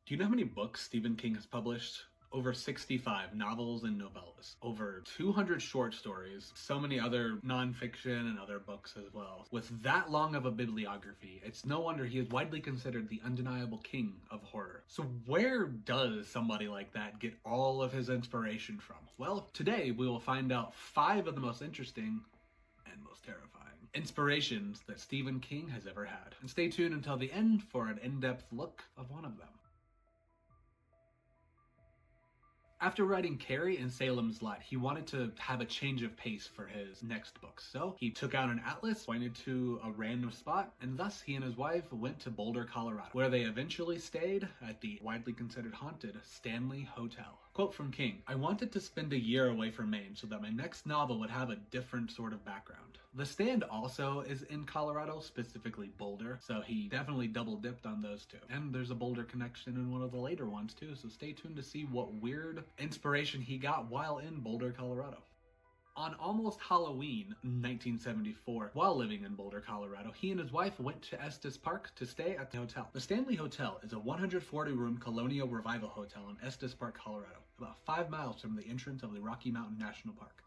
Do you know how many books Stephen King has published? Over 65 novels and novellas, over 200 short stories, so many other nonfiction and other books as well. With that long of a bibliography, it's no wonder he is widely considered the undeniable king of horror. So where does somebody like that get all of his inspiration from? Well, today we will find out 5 of the most interesting and most terrifying inspirations that Stephen King has ever had. And stay tuned until the end for an in-depth look of one of them. After writing Carrie and Salem's Lot, he wanted to have a change of pace for his next book. So he took out an atlas, pointed to a random spot, and thus he and his wife went to Boulder, Colorado, where they eventually stayed at the widely considered haunted Stanley Hotel. Quote from King, "I wanted to spend a year away from Maine so that my next novel would have a different sort of background." The Stand also is in Colorado, specifically Boulder, so he definitely double dipped on those two. And there's a Boulder connection in one of the later ones too, so stay tuned to see what weird inspiration he got while in Boulder, Colorado. On almost Halloween 1974, while living in Boulder, Colorado, he and his wife went to Estes Park to stay at the hotel. The Stanley Hotel is a 140-room colonial revival hotel in Estes Park, Colorado, about 5 miles from the entrance of the Rocky Mountain National Park.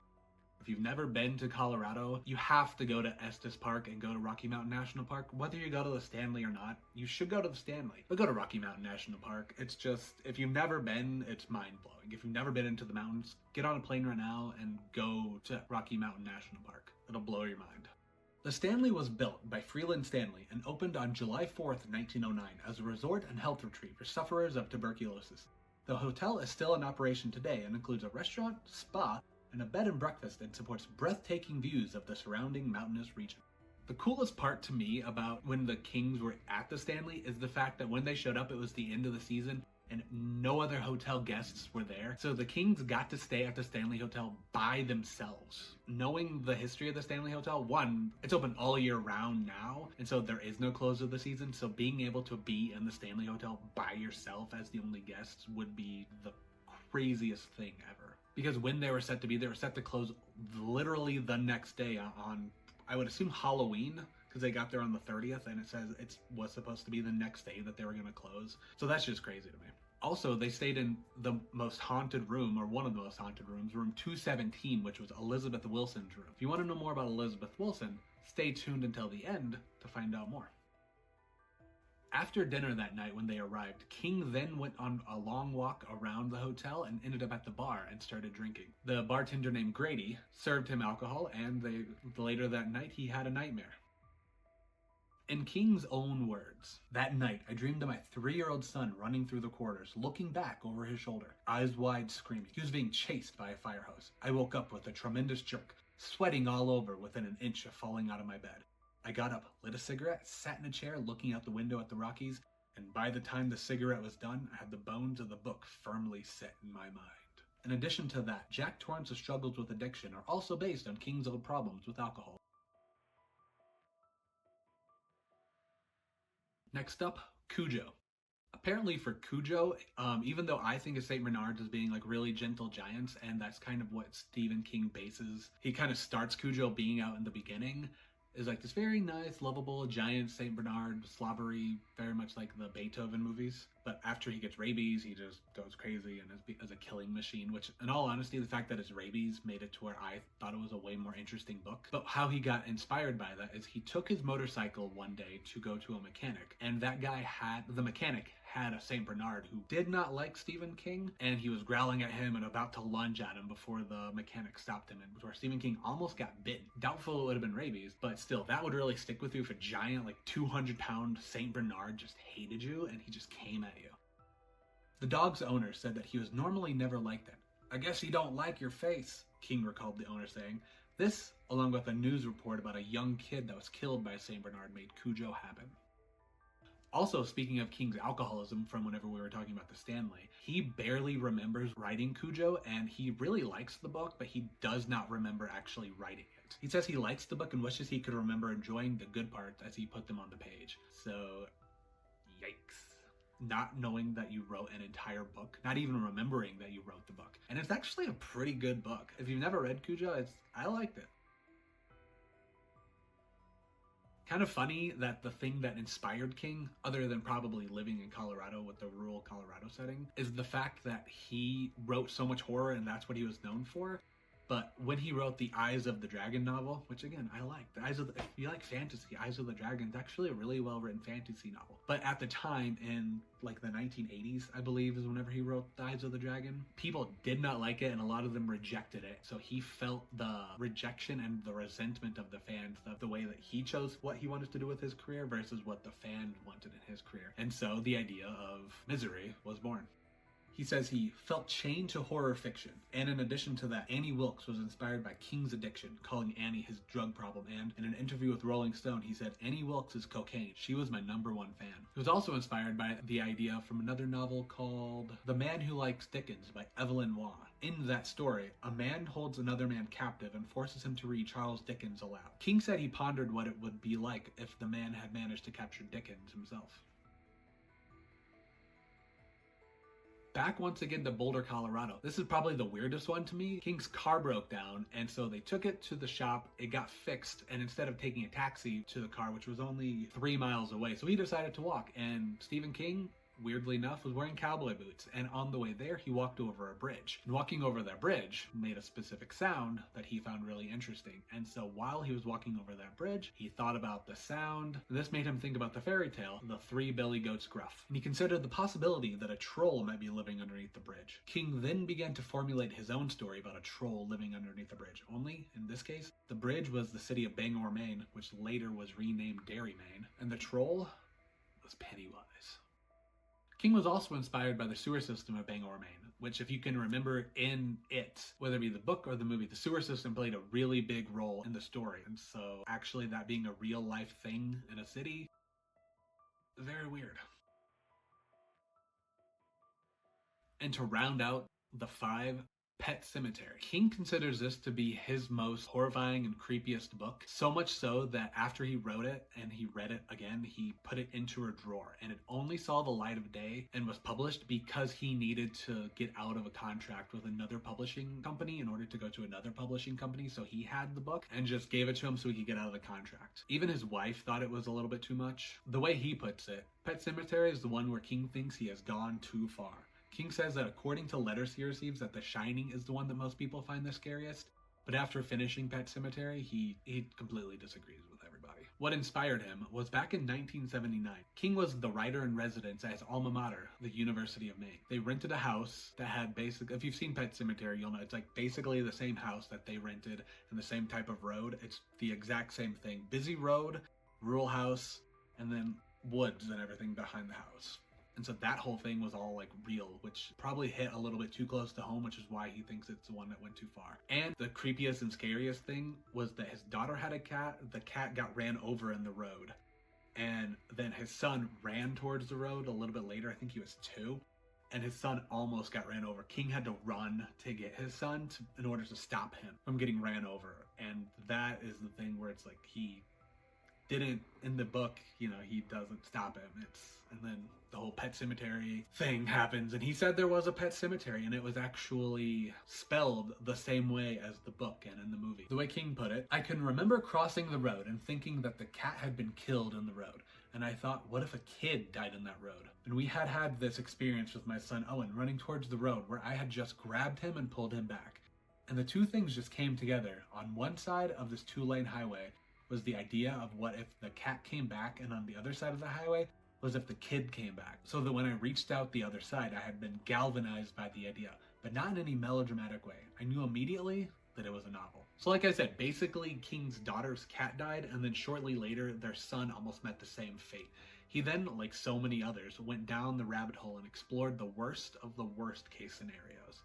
If you've never been to Colorado, you have to go to Estes Park and go to Rocky Mountain National Park. Whether you go to the Stanley or not, you should go to the Stanley. But go to Rocky Mountain National Park. It's just, if you've never been, it's mind-blowing. If you've never been into the mountains, get on a plane right now and go to Rocky Mountain National Park. It'll blow your mind. The Stanley was built by Freeland Stanley and opened on July 4th, 1909 as a resort and health retreat for sufferers of tuberculosis. The hotel is still in operation today and includes a restaurant, spa, and a bed and breakfast that supports breathtaking views of the surrounding mountainous region. The coolest part to me about when the Kings were at the Stanley is the fact that when they showed up, it was the end of the season and no other hotel guests were there. So the Kings got to stay at the Stanley Hotel by themselves. Knowing the history of the Stanley Hotel, one, it's open all year round now, and so there is no close of the season. So being able to be in the Stanley Hotel by yourself as the only guests would be the craziest thing ever. Because when they were set to be, they were set to close literally the next day on, I would assume, Halloween, because they got there on the 30th, and it says it was supposed to be the next day that they were going to close. So that's just crazy to me. Also, they stayed in the most haunted room, or one of the most haunted rooms, room 217, which was Elizabeth Wilson's room. If you want to know more about Elizabeth Wilson, stay tuned until the end to find out more. After dinner that night when they arrived, King then went on a long walk around the hotel and ended up at the bar and started drinking. The bartender named Grady served him alcohol, and later that night he had a nightmare. In King's own words, "That night I dreamed of my 3-year-old son running through the corridors, looking back over his shoulder, eyes wide, screaming. He was being chased by a fire hose. I woke up with a tremendous jerk, sweating all over within an inch of falling out of my bed. I got up, lit a cigarette, sat in a chair looking out the window at the Rockies, and by the time the cigarette was done, I had the bones of the book firmly set in my mind." In addition to that, Jack Torrance's struggles with addiction are also based on King's old problems with alcohol. Next up, Cujo. Apparently for Cujo, even though I think of St. Bernards as being like really gentle giants, and that's kind of what Stephen King bases, he kind of starts Cujo being out in the beginning, is like this very nice, lovable giant St. Bernard, slobbery, very much like the Beethoven movies. But after he gets rabies, he just goes crazy and is a killing machine, which in all honesty, the fact that it's rabies made it to where I thought it was a way more interesting book. But how he got inspired by that is he took his motorcycle one day to go to a mechanic, and the mechanic had a St. Bernard who did not like Stephen King, and he was growling at him and about to lunge at him before the mechanic stopped him, and where Stephen King almost got bitten. Doubtful it would have been rabies, but still, that would really stick with you if a giant, like 200-pound St. Bernard just hated you and he just came at you. The dog's owner said that he was normally never like that. "I guess he don't like your face," King recalled the owner saying. This, along with a news report about a young kid that was killed by a St. Bernard, made Cujo happen. Also, speaking of King's alcoholism from whenever we were talking about the Stanley, he barely remembers writing Cujo, and he really likes the book, but he does not remember actually writing it. He says he likes the book and wishes he could remember enjoying the good parts as he put them on the page. So, yikes. Not knowing that you wrote an entire book, not even remembering that you wrote the book. And it's actually a pretty good book. If you've never read Cujo, I liked it. Kind of funny that the thing that inspired King, other than probably living in Colorado with the rural Colorado setting, is the fact that he wrote so much horror and that's what he was known for. But when he wrote the Eyes of the Dragon novel, which again, I like, if you like fantasy, Eyes of the Dragon is actually a really well written fantasy novel. But at the time, in like the 1980s, I believe is whenever he wrote the Eyes of the Dragon, people did not like it and a lot of them rejected it. So he felt the rejection and the resentment of the fans of the way that he chose what he wanted to do with his career versus what the fan wanted in his career. And so the idea of Misery was born. He says he felt chained to horror fiction, and in addition to that, Annie Wilkes was inspired by King's addiction, calling Annie his drug problem, and in an interview with Rolling Stone, he said, "Annie Wilkes is cocaine. She was my #1 fan." He was also inspired by the idea from another novel called The Man Who Likes Dickens by Evelyn Waugh. In that story, a man holds another man captive and forces him to read Charles Dickens aloud. King said he pondered what it would be like if the man had managed to capture Dickens himself. Back once again to Boulder, Colorado. This is probably the weirdest one to me. King's car broke down, and so they took it to the shop, it got fixed, and instead of taking a taxi to the car, which was only 3 miles away, so he decided to walk, and Stephen King, weirdly enough, was wearing cowboy boots, and on the way there, he walked over a bridge. And walking over that bridge made a specific sound that he found really interesting. And so while he was walking over that bridge, he thought about the sound. This made him think about the fairy tale, The Three Billy Goats Gruff. And he considered the possibility that a troll might be living underneath the bridge. King then began to formulate his own story about a troll living underneath the bridge. Only, in this case, the bridge was the city of Bangor, Maine, which later was renamed Derry, Maine. And the troll was Pennywise. King was also inspired by the sewer system of Bangor, Maine, which, if you can remember in it, whether it be the book or the movie, the sewer system played a really big role in the story. And so actually that being a real life thing in a city, very weird. And to round out the 5, Pet Sematary. King considers this to be his most horrifying and creepiest book, so much so that after he wrote it and he read it again, he put it into a drawer, and it only saw the light of day and was published because he needed to get out of a contract with another publishing company in order to go to another publishing company. So he had the book and just gave it to him so he could get out of the contract. Even his wife thought it was a little bit too much. The way he puts it, Pet Sematary is the one where King thinks he has gone too far. King says that according to letters he receives, that The Shining is the one that most people find the scariest, but after finishing Pet Sematary, he completely disagrees with everybody. What inspired him was back in 1979. King was the writer-in-residence at his alma mater, the University of Maine. They rented a house that had if you've seen Pet Sematary, you'll know it's like basically the same house that they rented and the same type of road. It's the exact same thing. Busy road, rural house, and then woods and everything behind the house. And so that whole thing was all like real, which probably hit a little bit too close to home, which is why he thinks it's the one that went too far. And the creepiest and scariest thing was that his daughter had a cat. The cat got ran over in the road. And then his son ran towards the road a little bit later. I think he was 2. And his son almost got ran over. King had to run to get his son in order to stop him from getting ran over. And that is the thing where it's like he didn't, in the book, he doesn't stop him. And then the whole Pet Sematary thing happens, and he said there was a Pet Sematary, and it was actually spelled the same way as the book and in the movie. The way King put it, I can remember crossing the road and thinking that the cat had been killed in the road. And I thought, what if a kid died in that road? And we had this experience with my son Owen running towards the road where I had just grabbed him and pulled him back. And the two things just came together. On one side of this 2-lane highway was the idea of what if the cat came back, and on the other side of the highway was if the kid came back. So that when I reached out the other side, I had been galvanized by the idea, but not in any melodramatic way. I knew immediately that it was a novel. So like I said, basically King's daughter's cat died, and then shortly later, their son almost met the same fate. He then, like so many others, went down the rabbit hole and explored the worst of the worst case scenarios.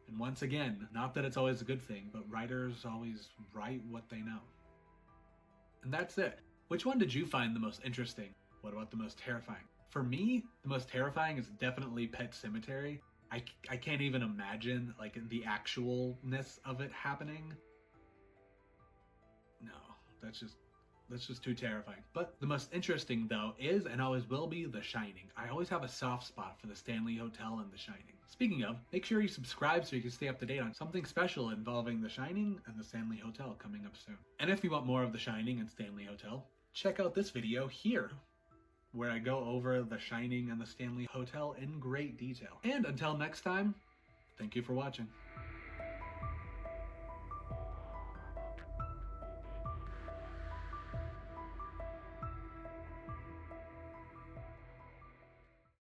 And once again, not that it's always a good thing, but writers always write what they know. And that's it. Which one did you find the most interesting? What about the most terrifying? For me, the most terrifying is definitely Pet Sematary. I can't even imagine like the actualness of it happening. No, that's just too terrifying. But the most interesting though is, and always will be, The Shining. I always have a soft spot for the Stanley Hotel and The Shining. Speaking of, make sure you subscribe so you can stay up to date on something special involving The Shining and the Stanley Hotel coming up soon. And if you want more of The Shining and Stanley Hotel, check out this video here, where I go over The Shining and the Stanley Hotel in great detail. And until next time, thank you for watching.